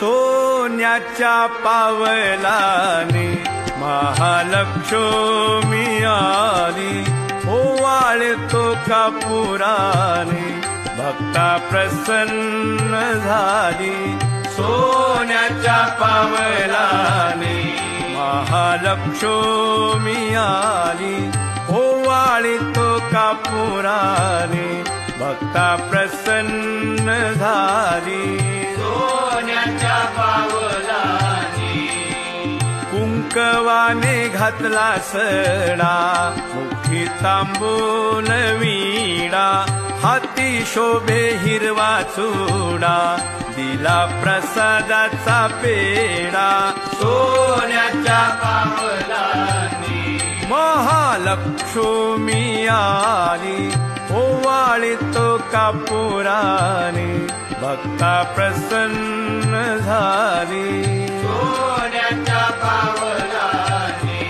सोन्याच्या पावलाने महालक्ष्मी आली, ओवाळतो कापुराने भक्ता प्रसन्न झाली। सोन्याच्या पावलाने महालक्ष्मी आली, ओवाळतो कापुराने भक्ता प्रसन्न झाली। सोन्याच्या पावलाने कुंकवाने घातला सडा, मुठी तांबूल विडा, हाती शोभे हिरवा चुडा, दिला प्रसादाचा पेडा। सोन्याच्या पावलाने महालक्ष्मी आली, ओवाळतो कापुराने भक्ता प्रसन्न झाली। सोन्याच्या पावलाने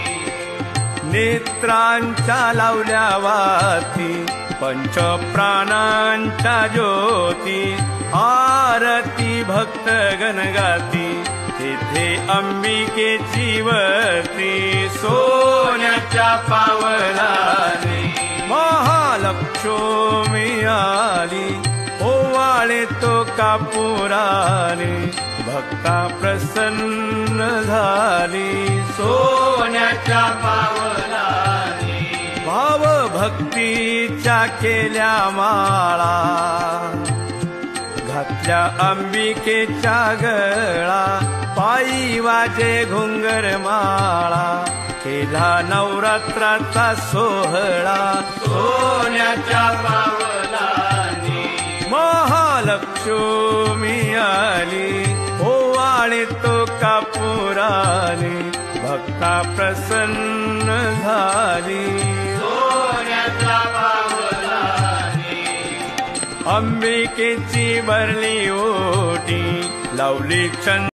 नेत्रांच्या लावल्या वाती, पंचप्राणांच्या ज्योती, आरती भक्त गणगाती, तेथे अंबिकेची वरती। सोन्याच्या पावलाने महालक्ष्मी आली, ओवाळतो कापुराने भक्ता प्रसन्न झाली। सोन्याच्या पावलाने भाव भक्तीच्या केल्या माळा, घातल्या अंबिकेच्या गळा, पायी वाजे घुंगर माळा, केला नवरात्राचा सोहळा। सोन्याच्या पावलाने महालक्ष्मी आली, ओवाळतो कापुराने भक्ता प्रसन्न झाली। सोन्याच्या पावलाने अंबिकेची भरली ओटी, लावली चंद्र